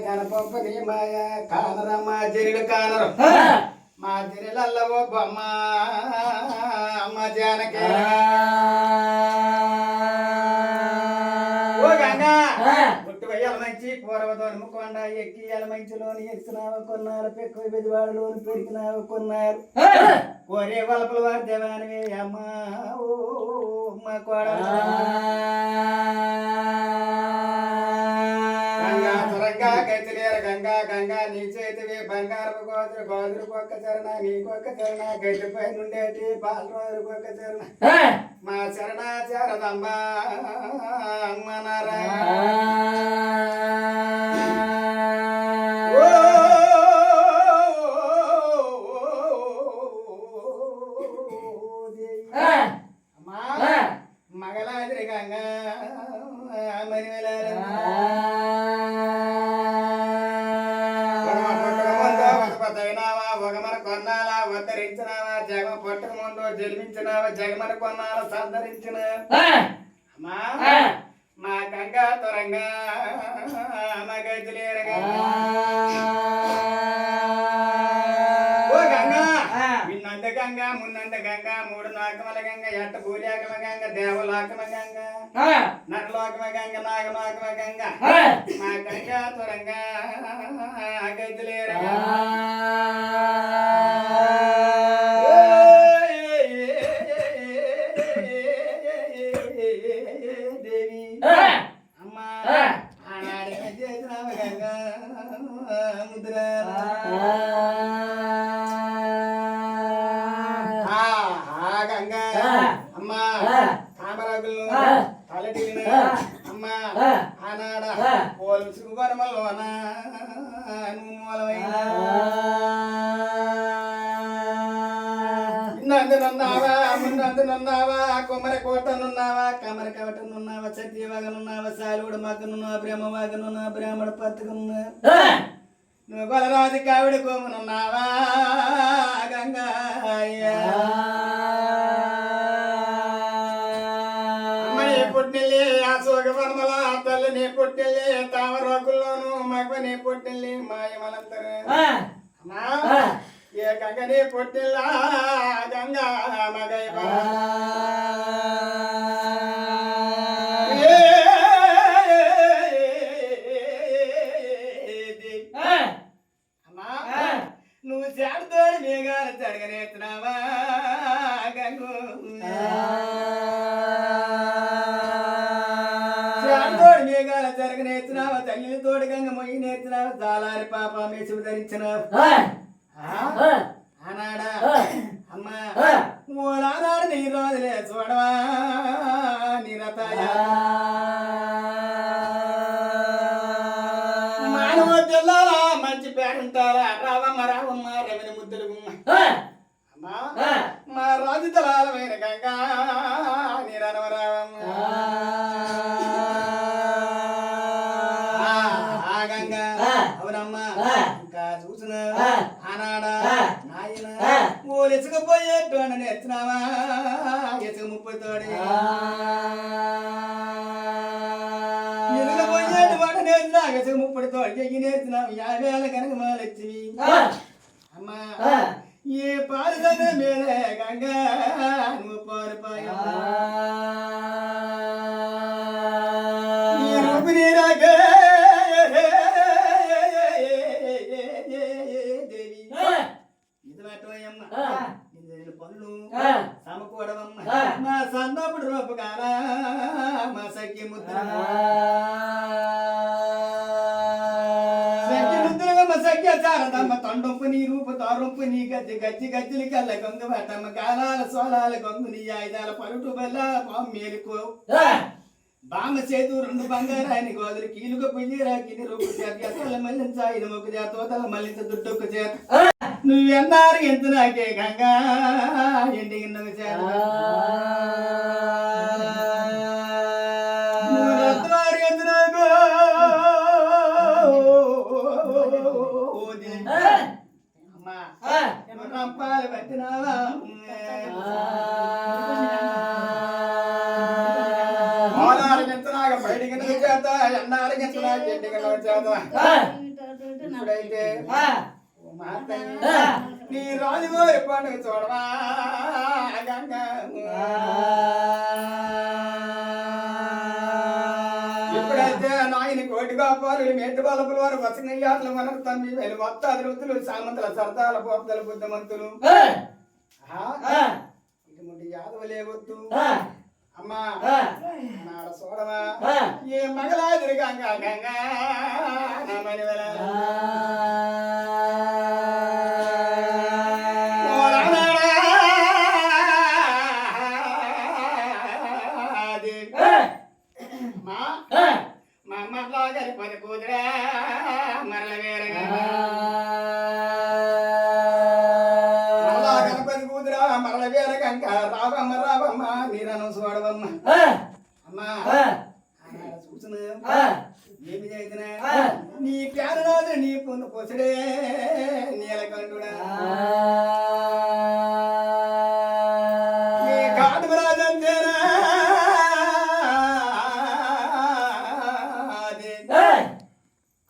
గణపంపని మాయ కానరమ్మ జరిడు కానరు మా జరిలల్లవో బొమ్మ అమ్మ జానకి ఓ గంగా గుట్టు వెయ్యాల మంచి పూర్వదోని కొండ ఎక్కి మంచిలోని ఎక్కినావు కొన్నారు పెక్కువ బెదివాడలోని పెరిగినావు కొన్నారు కోరే వలపల వారి దేవానివే అమ్మ ఓ అమ్మ కోడ గంగా గంగా నీ చేతివి బంగారపు గోదురు గోదురు కొక్క చరణ నీకొక్క చరణ గడ్డిపై నుండేటి పాలరోజు కొక్క చరణ మా చరణ చరదమ్మ అమ్మ నారాయణ మగలాదిరి గంగా మరి ఉద్ధరించినావా జగ పొట్టక ముందు జన్మించినావా జగమన కొన్నాళ్ళు సంతరించిన అమ్మా మా గంగా త్వరంగా మా గైతులేరగా ఓ గంగా విన్నంత గంగా మున్నంత గంగా మూడు నాకమల గంగా ఎట్ట భూలాకమ గంగా దేవలోకమ గంగా నరలోకమ గంగా నాగలోకమ గంగా మా గంగా త్వరంగా గైతులేరగా కొమ్మరి కోటనున్నావా కమర కవటనున్నావా సత్యవాగనున్నావా సాలుడు మగ్గనున్నావా బ్రహ్మవాగనున్నా బ్రాహ్మణ పత్తుకున్నా నువ్వు కొలరాజు కావిడి కోమునున్నావా గంగా అమ్మని పుట్టిల్లి అశోక వర్మల తల్లి నీ పుట్టిల్లి తామరోకుల్లోను మగ నీ పుట్టిల్లి మాయమలంతరు ఏ గంగ నీ పుట్టిల్లా గంగా మగై నువ్వు చేడుతోడి మేఘాలు జరగనేస్తున్నావా గంగు చేడుతోడి మేఘాలు జరగనేస్తున్నావా తల్లి తోడి గంగ మొయ్యి నేర్చినావా జాలారి పాప మేసులు ధరించినావు ఆనాడా అమ్మా మూలానాడు నీ రోజులే చూడవా నిరతాయ మానవ జిల్లాలా మంచి పేరుంటారా రావమ్మ రావమ్మ రవిని ముద్దులు అమ్మా మా రాజు తలాలమైన గంగా నీరనవ రావమ్మ గంగా అవునమ్మా ఇంకా చూసిన ఆనాడా నాయన ఓ ఎసుకపోయేట్టు అని నేర్చినావా ఎసుక ముప్పై తోడి ఎసుకపోయేట్టు వాడు నేర్చినా ఎసుక ముప్పై తోడి ఎగి నేర్చినావు 50 కనుక మాలచ్చివి అమ్మా ఏ పాలు మేలే గంగా నువ్వు పారిపోయా పనులు సమకూడవమ్మ మా సన్నప్పుడు రూపకాల మా సఖ్య ముద్ర సఖ్య చారదమ్మ తొండొప్పు నీ రూపు తోరొప్పు నీ గజ్జి గజ్జి గజ్జిలి కల్ల గొంగ పట్టమ్మ కాలాల సోలాల గొంగు నీ ఆయుధాల పరుటు బల్ల పాము మేలుకో బామ్మ చేతు 2 బంగారాయని గోదులు కీలుక పుయ్యిరా కిని రూపు చేత మల్లించ 5 మొక్క చేత తోతల మల్లించ దుడ్డొక్క చేత నువ్వెన్నారు ఎంత నాకే గంగా ఎండిగిన్నొక చేత నువ్వెంతవారు ఎంత నాకు అమ్మా రంపాలు పెట్టినావా బయటికి చేత ఎన్నారికి ఎంత నాకు ఎండిగిన్నొక చేత ఇప్పుడైతే ఓ మాతని నీ రాజుగారి పండుగ చూడవా గంగా ఇప్పుడైతే నాయన కోటి కాపాలు మేటి బలపుల వారు వసనయ్యాట్లు మనకు తమ్మి వేలు వత్తాది రుతులు సామంతుల సరదాల పోతల బుద్ధమంతులు ఇటువంటి యాదవలే వద్దు అమ్మా నాడ చూడవా ఏ మగలాదిరి గంగా గంగా నమని వెల మా మరలా గరిపది కూతురా మరల వేరగా మరలా గణపతి కూతురా మరల వేరగంగా రావమ్మ రావమ్మ నీరను చూడవమ్మ అమ్మా చూసిన ఏమి చేసినా నీ ప్యారరాజు నీ పొన్ను పొసడే నీలకంఠుడా నీ కాటురాజంతేనా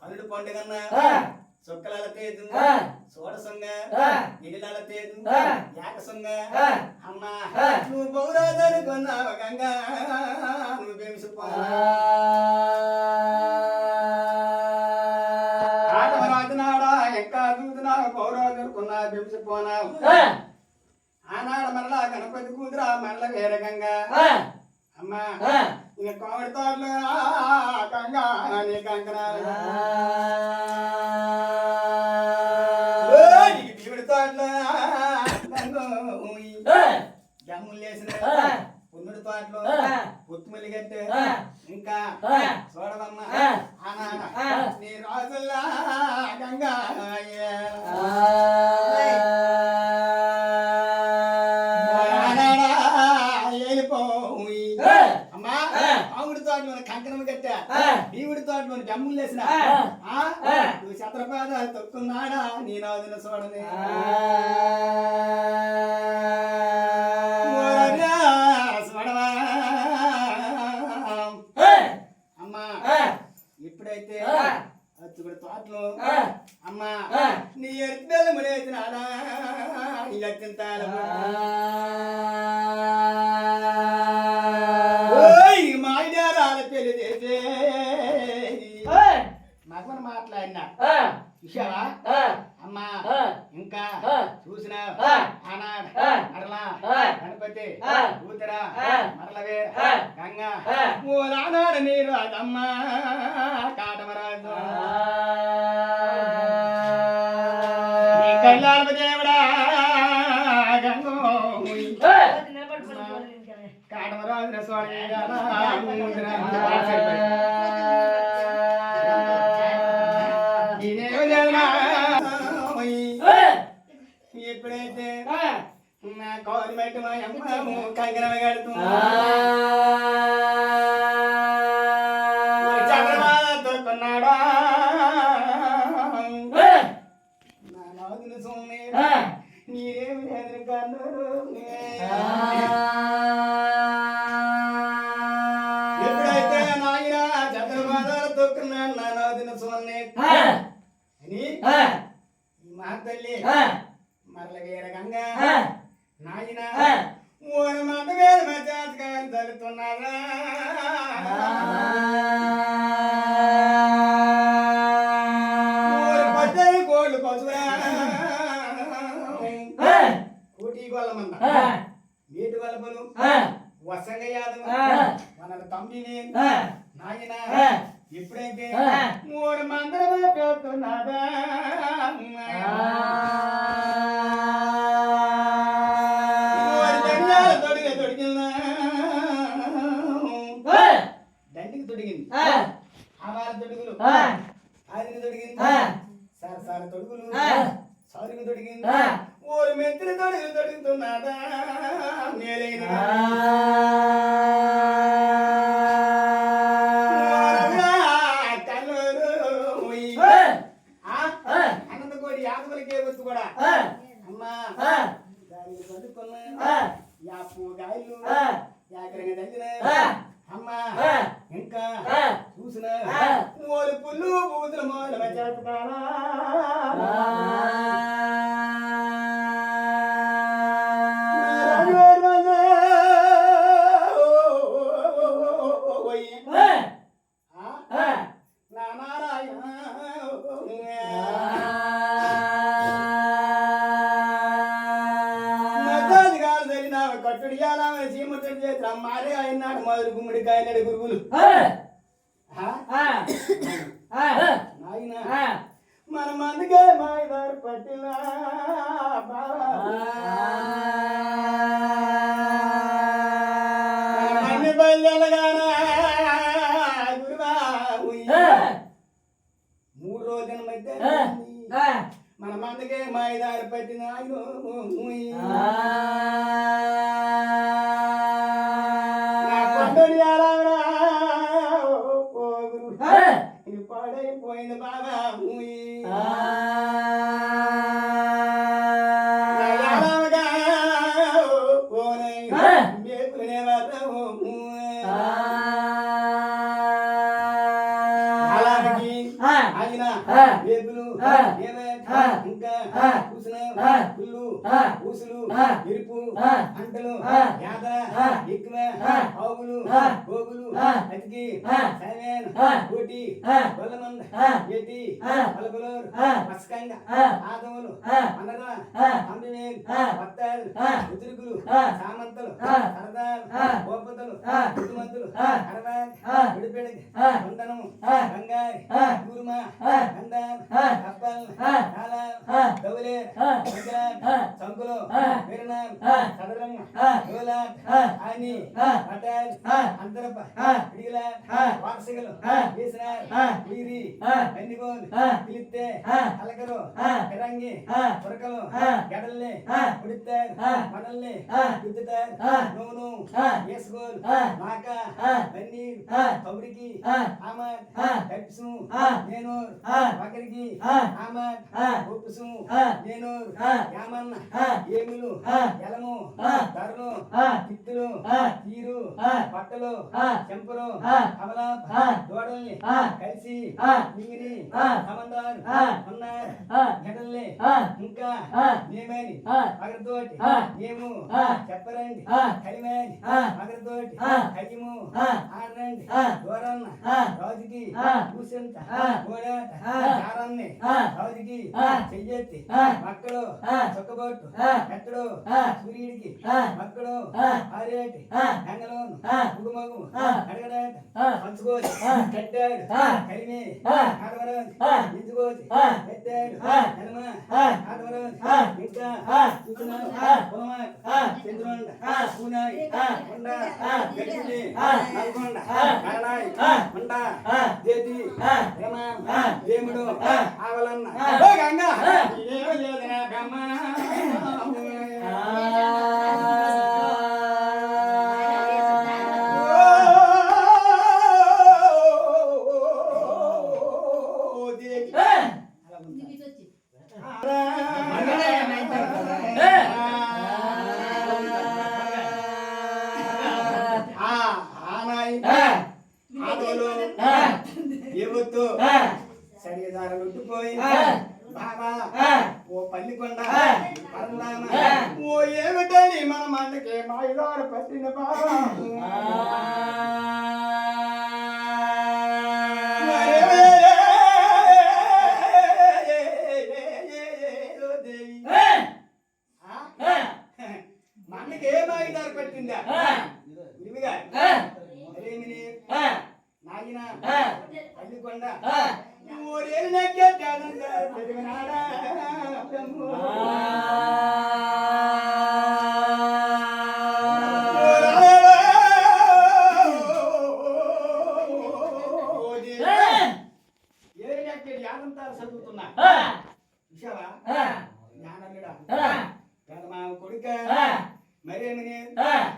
కరుడు పండుగన్నా సొక్కలాల తేజు సోడసొంగ ఇడిలాల తేజు యాకసొంగ అమ్మా నువ్వు బౌరాజను కొన్నావు గంగా నువ్వు బెంసుపో ఆటమరాజునాడా ఎక్కా దూదునావు పౌరాజను కొన్నా బెంసిపోనావు ఆనాడు మరలా గణపతి కూతురా మరల వేరే గంగా అమ్మా ఇక కోవిడి తోటలు గంగా నీ కంకణాలు దేవుడి తోటలో జమ్ములు వేసిన పున్నుడి తోటలో పుత్తుమల్లి కట్టే ఇంకా చూడవమ్మ ఆనాడ నీ రాజుల్లా గంగా కంకణం కట్టా దేవుడి తోటలో జమ్ములు వేసిన నువ్వు శత్రపాదాలు తొక్కున్నాడా నీ నాదున చూడని చూడవా అమ్మా ఇప్పుడైతే అచ్చుకుడి తోటలో అమ్మా నీ ఎత్తులు ముడేసినాడా నీ అత్యంతాల మగమని మాట్లాడినా చూసావా అమ్మా ఇంకా చూసినా ఆనాడు మరలా గణపతి కూతురా మరలవే గంగా ఓ నానాడు నీరు అదమ్మా కాటమరాజు కళ్యాణ దేవుడా గంగో కాటమరాజు స్వామి ఎప్పుడైతే నా గవర్నమెంట్ మా అమ్మ కంకణం కడుతున్నా చంద్రబాబు కొన్నాడా నా నాదుని సొమ్మి నీరేమి ఎదురుకన్ను ఎప్పుడైతే నాయన చంద్రబాబు తొక్కున్నాడు నా నాదుని సొమ్మి అని మా తల్లి మరల వేర గంగా నాయన ఓన మాట వేర మధ్యాహ్నం తలుతున్నారా పద్దెని కోళ్ళు పశువురా కోటి గొల్లమంద నీటి వలపలు వసంగ యాదవ మన తమ్మిని నాయన ఎప్పుడైతే మూడు మందరం పెడుతున్నాదా దండికి తొడిగింది ఆవాల తొడుగులు ఆదిని తొడిగింది సరసాల తొడుగులు సారికి తొడిగింది ఊరు మెత్తిన తొడుగులు తొడుగుతున్నాదా మేలైన అనంతకోటి యాదవులకే వస్తు కూడా అమ్మా దానికి చదువుకున్నా యాపు గాయలు యాకరంగా తగ్గిన అమ్మా ఇంకా చూసిన మోలు పుల్లు బూతుల మోల చేతకాలా మారే అయినాడు మొదలు గుమ్మడికాయనాడు గురుగులు మన మందుకే మాయదారు పట్టినా మన్ని బయలుగానా గురువా 3 రోజుల మధ్య మన మందుకే మాయదారు పట్టిన పాడైపోయింది బాగా మేకునే అలాగే ఆయన మేకులు ఇంకా కూసిన పుల్లు పూసులు ఎరుపు అంటలు యాద ఎక్కువ ఆవులు గోగులు అతికి సైవేన్ కోటి గొల్లమంద ఏటి పలకలూరు మస్కంగ ఆదములు అనర అంబివేలు పత్తాలు ఉతురుకులు సామంతలు సరదాలు గోపతలు ఋతుమంతులు అరవాయి విడిపెడగ వందనము గంగారి గురుమ గంధాలు కప్పల్ కాలాలు గౌలే సంకులు వీరనాలు సదరంగ గోలాట్ అని పటాల్ అంతరప పిడిగల వార్షికలు వేసినారు వీరి కందిగోలు పిలిస్తే అలకలు పిరంగి పురకలు గడల్ని ఉడితారు మనల్ని గుద్దుతారు నూనె వేసుకోలు మాక పన్నీర్ కౌరికి ఆమాట్ కప్సు నేను ఒకరికి ఆమాట్ ఉప్పుసు నేను యామన్న ఏమిలు ఎలము ధరలు తిత్తులు తీరు పట్టలు చెంపలు కమలా దోడల్ని కలిసి మింగిని సమందారు ఉన్నారు గడల్ని ఇంకా నేమని పగరతోటి మేము చెప్పరండి కలిమని పగరతోటి కయ్యము ఆడరండి దూరన్న రాజుకి కూసంత గోడాట చారాన్ని రాజుకి చెయ్యెత్తి మక్కడు చొక్కబొట్టు ఎక్కడు సూర్యుడికి మక్కడు ఆరేటి గంగలోను ముగుమగు అడగడాట పంచుకోచి కట్టాడు కలిమి ఆడవరాజు ఎంచుకోచి పెట్టాడు హనుమ ఆడవరాజు ఇంకా చూస్తున్నాడు పొలమా చంద్రుండ పూనాయి కొండ గడిచింది నల్గొండ కరణాయి కొండ దేతి దేవుడు ఆవలన్న గంగా శరీరాలు ఉట్టిపోయి బాబా ఓ పల్లికొండ ఓ ఏమిటని మన మందకే మాయదారు పట్టిన బాబా మందకి ఏ మాయదారు పట్టిందా ఇవిగా అదేమిని నాగిన పల్లికొండ చదువుతున్నా చూసావా మా కొడుక మరేమిని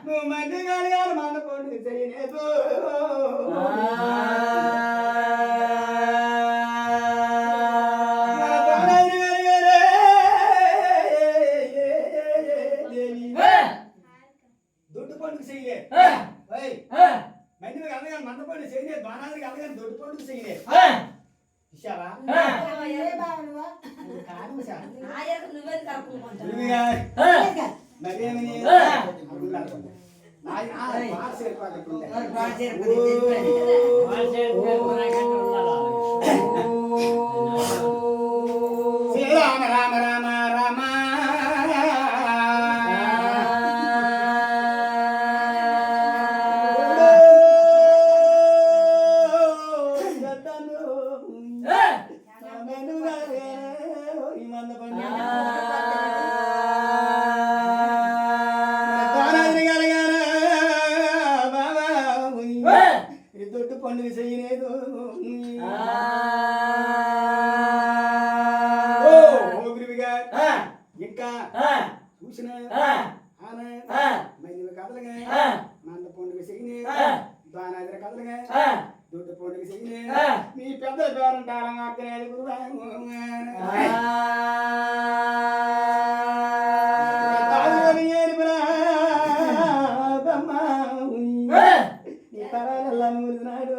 నువ్వు మంది గాలి మన కొడుకు చేయలేదు దుడ్డు పండుగ చేయలే మంది అన్నగారు మంద పండుగ చేయలేదు మరేమి శ్రీరామ రామ రామ రామ దొడ్డు పండుగ చేయలేదు ఇంకా చూసిన కథలుగా మంద పండుగ చేయనే దానాదిర కథలుగా దొడ్డు పండుగ చేయనే మీ పెద్ద పేరంటారా తరాలెల్లా మూలినాడు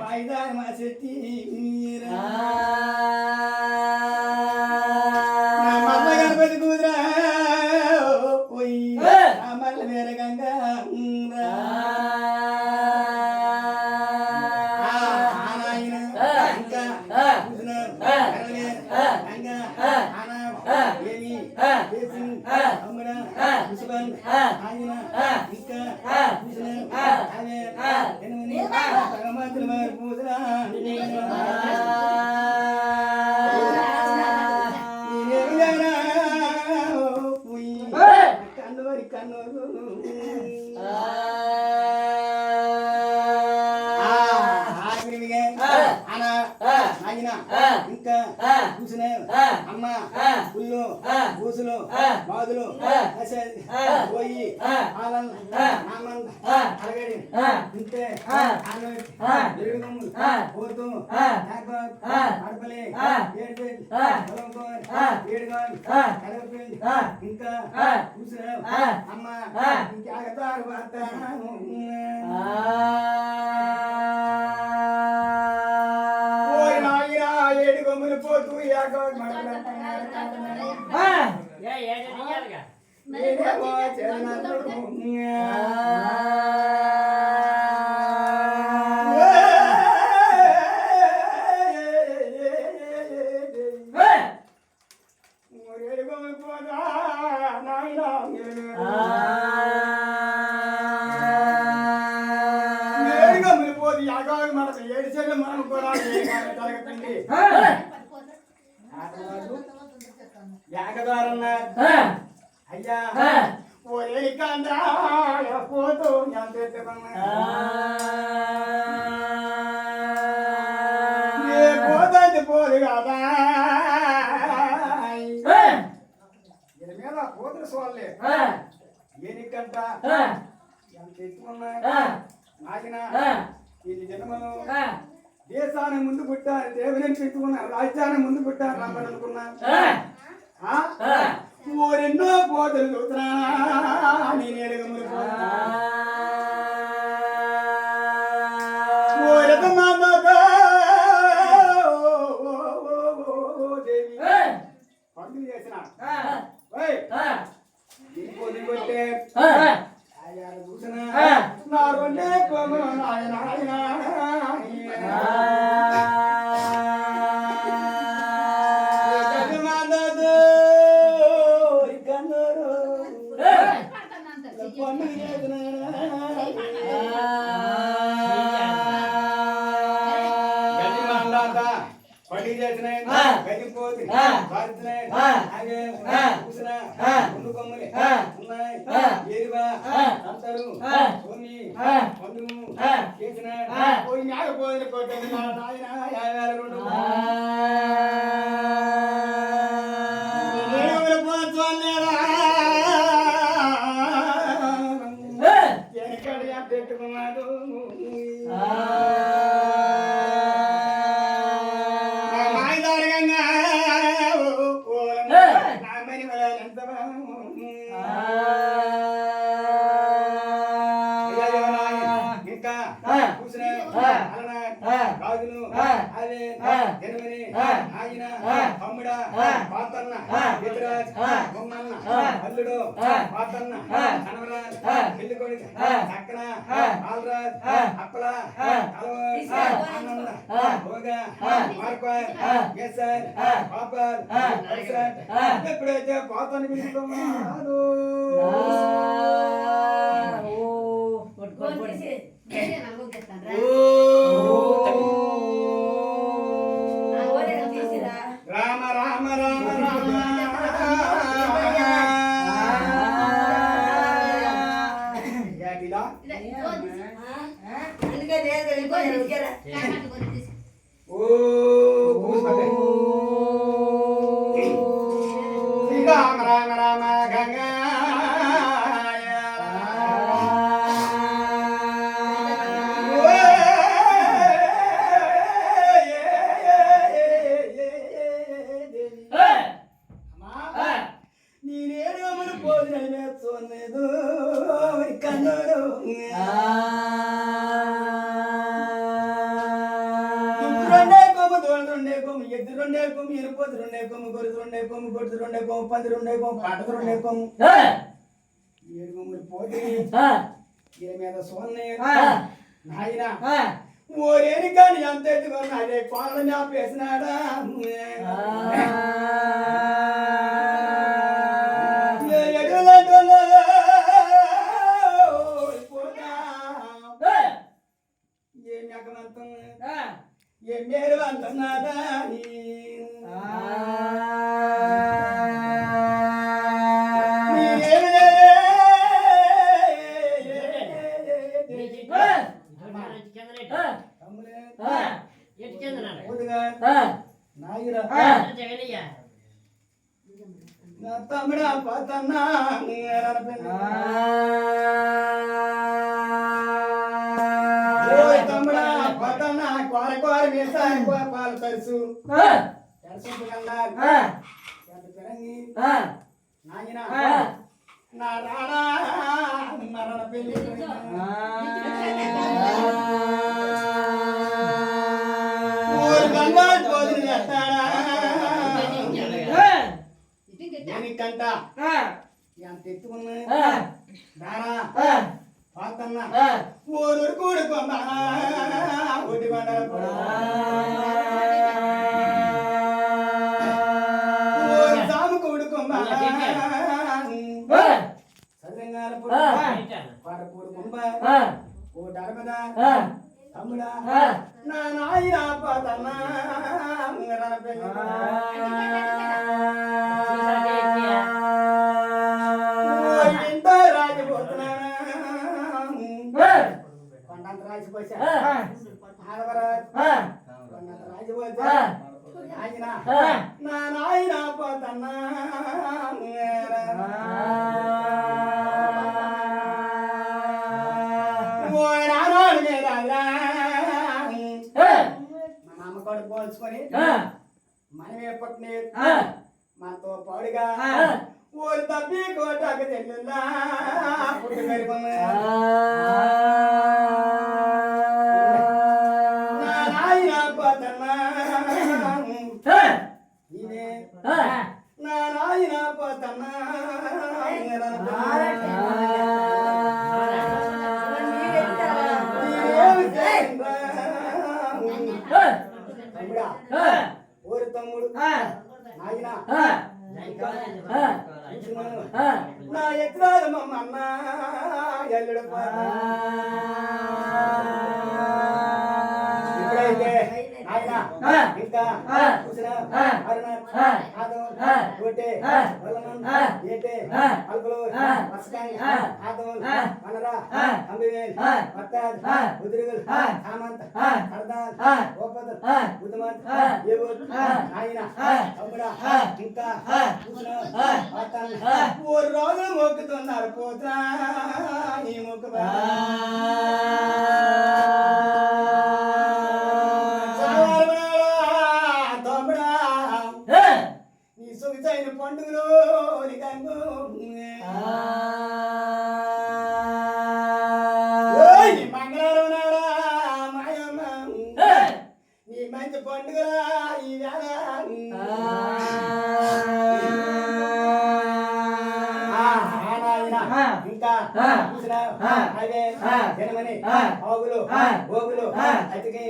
మైదాన చెట్టి గణపతి కూతురా పోయి మల్ల వేరే గంగా ఇంకా చూసిన అమ్మ పుల్లు పూసులు బాదులు పోయి అలగడి ఇంతే ఏడుగమ్ములు పోతూ అడపలే ఏడుగా ఇంకా చూసిన అమ్మ ఇంకాగతారు భర్త ఏడు గమ్ములు పోతూ ఏడు చెట్లు మనం కూడా తరగతండి యాగదారన్నా అయ్యా ఓరే కందా పోతూ పోతుంది పోదు కదా మీద పోతులు సోళ్ళే ఏనికంట ఎంత ఎత్తుకున్నా నాకిన ఇది జన్మలో దేశాన్ని ముందు పుట్టారు దేవుని పెట్టుకున్నారు రాజ్యాన్ని ముందు పుట్టారు రాబడనుకున్నా ఓరెన్నో పోతలు చూస్తున్నా నేను ఎడగములు దేవి పండుగ చేసిన కొట్టే చూసిన నా రెండే నాయన పడి చేసిన గడిపోతే ముందు కొమ్మలి ఉన్నాయి ఏరువా అంతరు కొన్ని పండుగ చేసిన పోయి నాగపోయిన కొట్టండి మా నాయన పెట్టుకున్నాడు బావే జనమని ఆయన తమ్ముడా పాతన్న వితరాజ్ బొమ్మన్న అల్లుడు పాతన్న కనవరాజ్ పెళ్లి కొడుకు చక్కన బాలరాజ్ అప్పల కలవ ఆనంద భోగా మార్పాయ్ ఎస్ఆర్ పాపాల్ పరిసరాట్ ఎప్పుడైతే పాతన్న పిలుస్తున్నాడు రామ రామ రామ రామ రామ రామ రామ గంగా ఓరేని కానీ అంత ఎత్తుకున్నాడే కోళ్ళ మ్యాపేసినాడా ఏ మెకమంతం ఏ మేరు అంటున్నాడా తమ్ముడా పాతన్నా తమ్ముడా పాతన్నా కోర కోర మీసా పాలు తరుసు నాయన నా రాడా మరణ పెళ్లి కంట ఎంత ఎత్తుకున్నా దారా పాతన్న ఊరు కూడుకోమ్మా ఒడ్డి బండల సాము కూడుకోమ్మా సదంగాల పడపూడు కుంభ ఓ డరమదా తమ్ముడా నా నాయన పాతన్న నా నాయన పోతన్నా మన అమ్మ కూడా పోల్చుకొని మనమే పట్టిన మనతో పాడుగా ఊరు తప్పి కోటకు తెల్లుందా పుట్టి పెరుగున్నా తమ్ముడు నాయన నా ఎత్తురాదు మమ్మ ఎల్లుడు ఇప్పుడైతే నాయన ఇంకా కూర్చున్నా అరుణ కోటే ఏటే అల్పులు మస్కాయి ఆదోల్ మనరా అంబివేల్ పట్టాద్ ఉద్రిగల్ సామంత్ కర్దాల్ గోపద్ ఉద్మంత్ ఏవోల్ నాయన తమ్ముడా ఇంకా కూర్చున్నా పట్టాల్ ఓ రోజు మొక్కుతున్నారు పోతా ఈ మొక్కుబా పండుగలో మంగళవారం నాడా మాయమ్మ నీ మంచి పండుగలా ఈ వేళ ఇంకా అవే జనమని ఆవులు గోగులు అతికి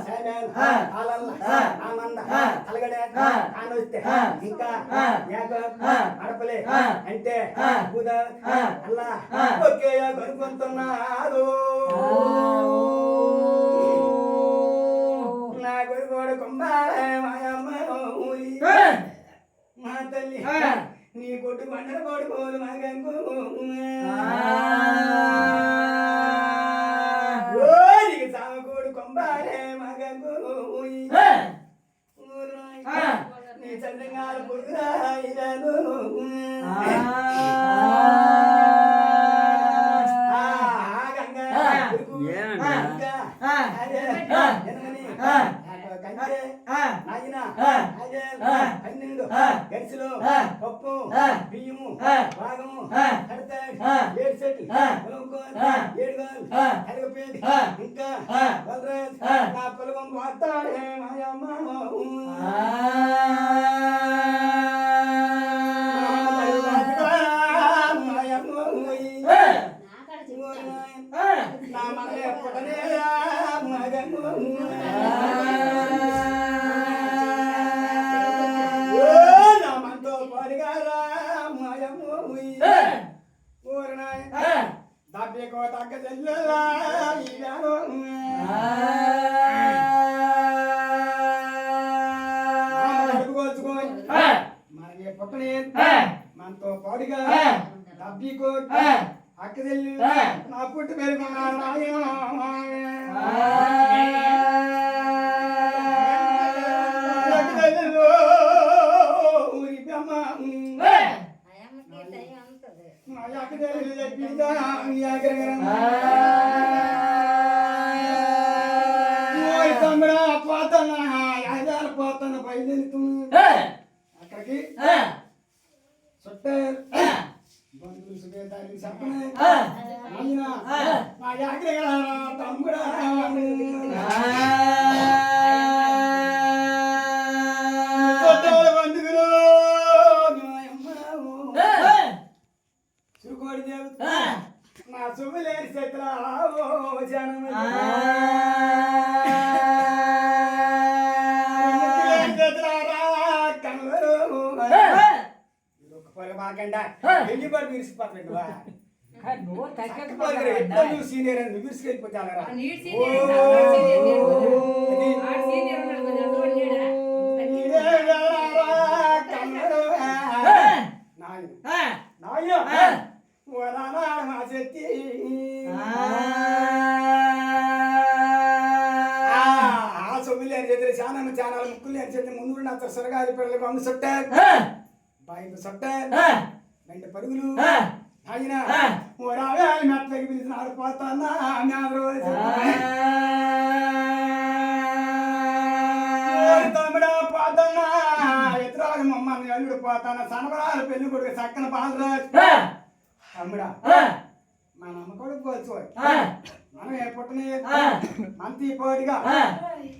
సామ్యాన్ ఆలల్ల ఆనంద అలగడే కానొస్తే ఇంకా అడపలే అంటే పూదా అల్లా ఒకే కొనుక్కుంటున్నారు నా కొడుకోడు కుంభాలే మాయమ్మ మా తల్లి నీ కొట్టు పండర కొడుకోలు మగంకు నీకు సామకోడు కొంబాలే మగంకు నీ చంద్రంగాల పొడుగురాయిలను గరిసెలు పప్పు బియ్యము భాగము ఏడు సెట్లు 7 గాలు అరగపేది ఇంకా బలరాజ్ నా పొలం వాతాడే మాయమ్మ నా మగ పుట్టనే మగము మనతో పాడుగా డబ్బీకో అక్కదెల్లి నా పుట్టి పెరుగున్నాడు తమ్ముడా పోతున్నా యాదాలు పోతున్నా బయలుదేరుతున్నా అక్కడికి చుట్టారు బంధువులు సుఖేదాన్ని చెప్పనే అయినా నా యాగ్ర తమ్ముడా బంధువులు చురుకోడి దేవు నా శుభలేని చేతుల జనం వెళ్ళిపోయి విరిసిపోతాడు సీనియర్ అని విరిసికెళ్ళిపోతారా సొమ్ములేని చేతులు చాలా చాలా ముక్కులు లేని చేతులు ముందు నా సొరగాలి పిల్లలకు అమ్ము చుట్టారు బాయికి చుట్టారు 2 పరుగులు ఆయన రావాలి మెత్తకి పిలిచిన ఆడిపోతానా తమ్ముడా పోతానా ఎదురాలు మమ్మల్ని అల్లుడు పోతానా సనబరాలు పెళ్లి కొడుకు చక్కన బాలరాజు తమ్ముడా మా నమ్మకం పోవచ్చు మనం ఏ పుట్టని మంతి పోడిగా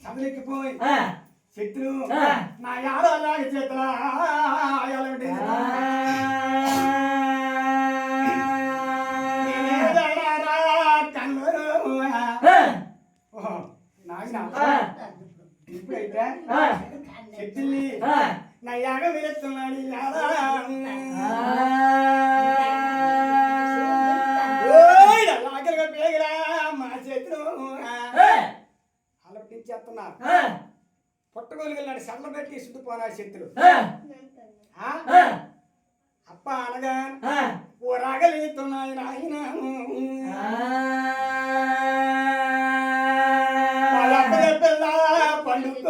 చదువులెక్కిపోయి శత్రు నా యాదాలాగి చేతులా ఇప్పుడైతే చెట్టుల్ని నా యాగ వెళుతున్నాడు లాగలుగా పేగరా మా చేతులు అలపించేస్తున్నారు పుట్టగోలు వెళ్ళాడు సల్ల పెట్టి సుట్టుపోనాడు శక్తులు అప్ప అనగా ఓ రాగలేతున్నాయి నాయన పండుగ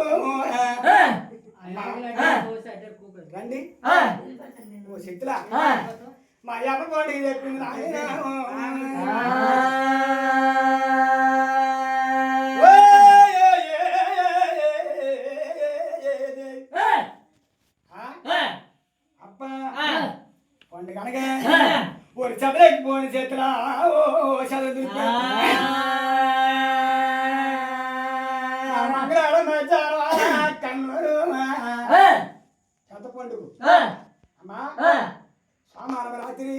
రండి ఓ శక్తులా మా అప్ప పండుగ చెప్పింది నాయన పండుగ ఓ చదలేకి పోని చేతులా ఓ చదువు చెత్త పండుగ అమ్మా సోమవారం రాత్రి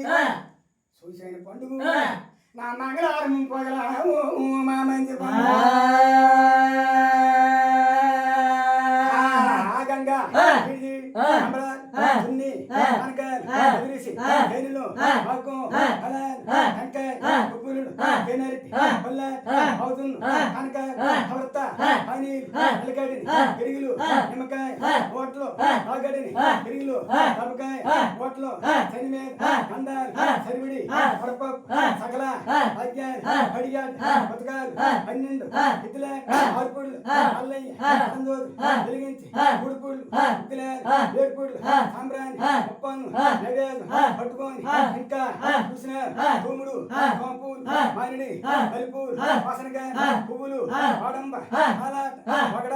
చూసిన పండుగ నా మంగళవారం పగల మా మంచి గంగా సున్ని ఎదిరిసి జైలులో పాకం టెంకాయ కొబ్బులు తేనెరటి పల్ల అవుతును కనక భర్త పనీర్ అలగడ్డిని పెరుగులు నిమ్మకాయ ఓట్లు ఆగడ్డిని పెరుగులు మిరపకాయ ఓట్లు శనిమేర కందాలు సరివిడి పరపప్పు సకల భాగ్యాలు అడిగాడు బతకాలు 12 ఇద్దల ఆరుపూళ్ళు అల్లయ్య అందోరు వెలిగించి ఉడుపుళ్ళు ఇద్దల ఏడుపుళ్ళు సాంబ్రాణి ఉప్పన్ను నైవేద్యం పట్టుకొని ఇంకా చూసినారు తూముడు కోంపూలు మానిడి మలిపూలు వాసనకాయ పువ్వులు వాడంబ పగడ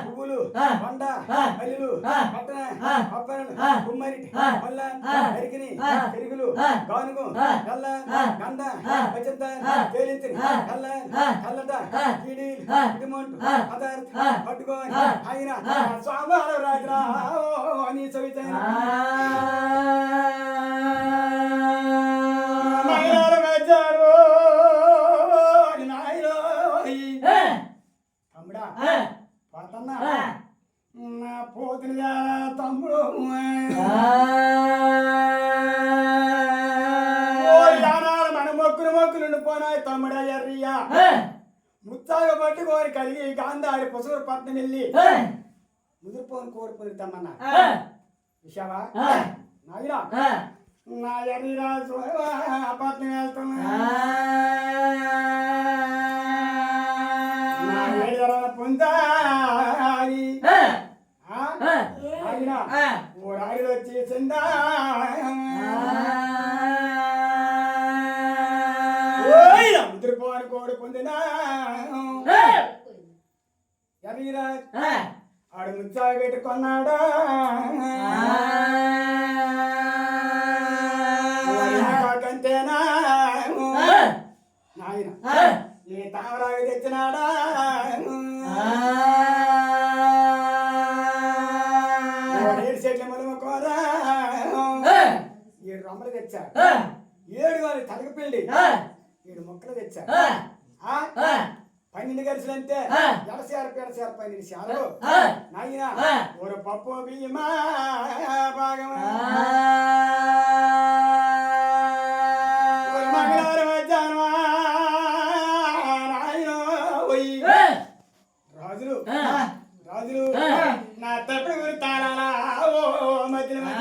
పువ్వులు వండ మల్లులు పట్టణ పప్పనలు కుమ్మరిటి మల్ల ఎరికిని పెరుగులు గానుగు నల్ల గంధ పచ్చంత తేలింతిని కల్ల కల్లట కీడి ఇటుమంటు పదార్థ పట్టుకొని ఆయన స్వామి రాజరా అని చవితాను తమ్ముడా పోతన్నా నా పోతునిగా తమ్ముడు మన మొక్కులు పోనాయి తమ్ముడా ఎర్రియా ముత్తాగా పట్టుకొని కలిగి గాంధారి పశువుల పట్నం వెళ్ళి ముదిరిపోని కోరుకుని తమ్మన్నా విషావా నాయనా నా ఎర్రిరాజు పట్నం వెళ్తున్నా పొందాలి ఓ రాయిలో వచ్చేసిందా ముద్రపోని కోడి పొందినా ఎర్రిరాజు ఆడు ముచ్చాయి పెట్టుకున్నాడా కంతేనా నాయన ఈ తామరాగా తెచ్చినాడా చెట్ల మలుమ కోరా 7 రొమ్మలు తెచ్చా 7 వారి తలగపిల్లి 7 మొక్కలు తెచ్చా 12 గరిసెలంటే ఎడసేర 12 శాలలు నాయన ఒక పప్పు బియ్యమా భాగమా మంగళవారం మధ్యాహ్నమా నాయన రాజులు రాజులు నా తప్పుడు గురి తాళాలా ఓ మధ్యలో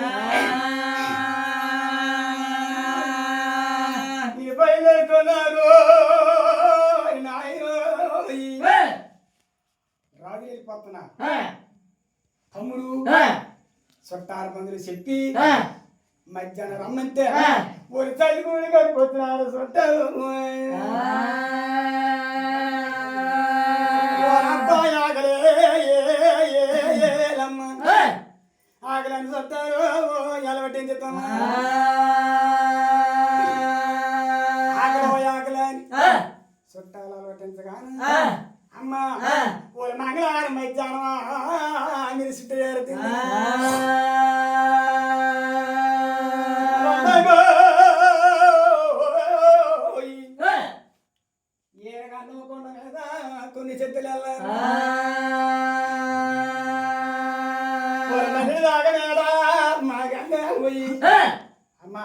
బయలుదేరుతున్నారు రాజు వెళ్ళిపోతున్నా తమ్ముడు చుట్టారు మందులు చెప్పి మధ్యాహ్నం రమ్మంటే ఒక తల్లి కూడా కడిపోతున్నారు చుట్టాలు ఆకలని చుట్టారు ఎలవట్టించుతామా ఆకలని చుట్టాలు అలవట్టించగానే అమ్మా ఒక మంగళవారం మధ్యాహ్నం మీరు చుట్టారు ఏడగంటకుండా కదా కొన్ని చెట్టులు వెళ్ళాడా మా గంగ పోయి అమ్మా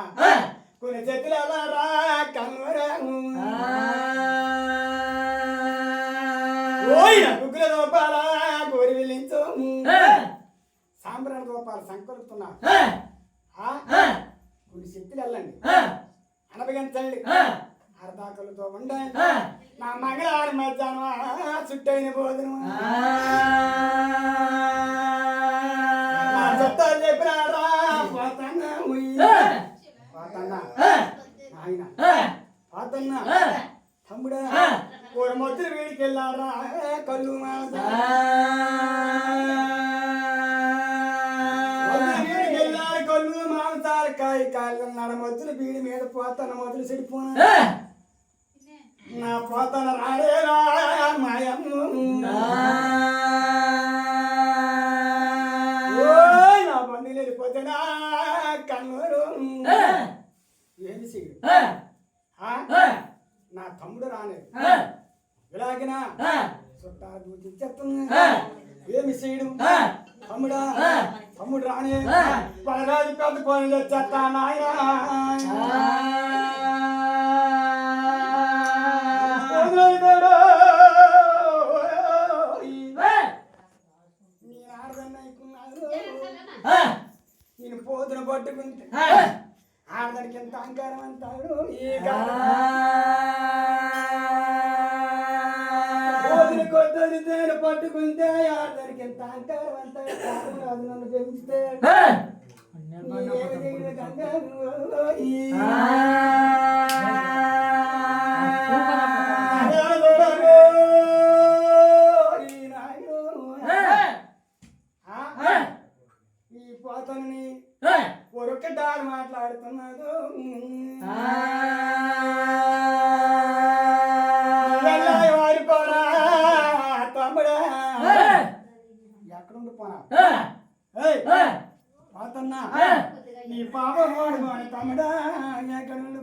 కొన్ని చెట్టులు వెళ్ళారా కన్వరా గుగ్గుల దోపాల గోరి వెళ్ళించు సాంబ్రాణ దోపాలు సంకలుపుతున్నా కొన్ని చెట్టులు వెళ్ళండి అనపగించండి అర్ధాకలతో ఉండండి నా మంగళవారం మధ్యాహ్నం చుట్టైన భోజనం చుట్టాలు చెప్పినారా పోతన్నా పోతన్నా ఆయన పోతన్నా తమ్ముడా కూర మొత్తం వీడికి వెళ్ళారా కళ్ళు వీడికి వెళ్ళారు కళ్ళు మాంసాలు కాయలు నడమొత్తులు వీడి మీద పోతాన మొదలు చెడిపోనా నా పోతాన రాడేరా మాయమ్మ వెళ్ళిపోతేనా కన్నూరు ఏమి చెయ్యడు నా తమ్ముడు రాలేదు ఇలాగినా చుట్టా దూచి చెప్తున్నా ఏమి చేయడు తమ్ముడా తమ్ముడు రానే పలరాజు పెద్ద పనులు చెత్తా నాయనా నేను పోతున పట్టుకుంటే ఆడదానికి ఎంత అహంకారం అంటాడు పోతున కొట్టది నేను పట్టుకుంటే ఆడదానికి ఎంత అహంకారం అంటాడు అది నన్ను పెంచితే ఈ పోతని పొరొక్కటాలు మాట్లాడుతున్నాడు వారి పోరా తమ్ముడా ఎక్కడుండి పోనా పోతున్నా నీ పాప వాడు తమ్ముడా ఎక్కడుండి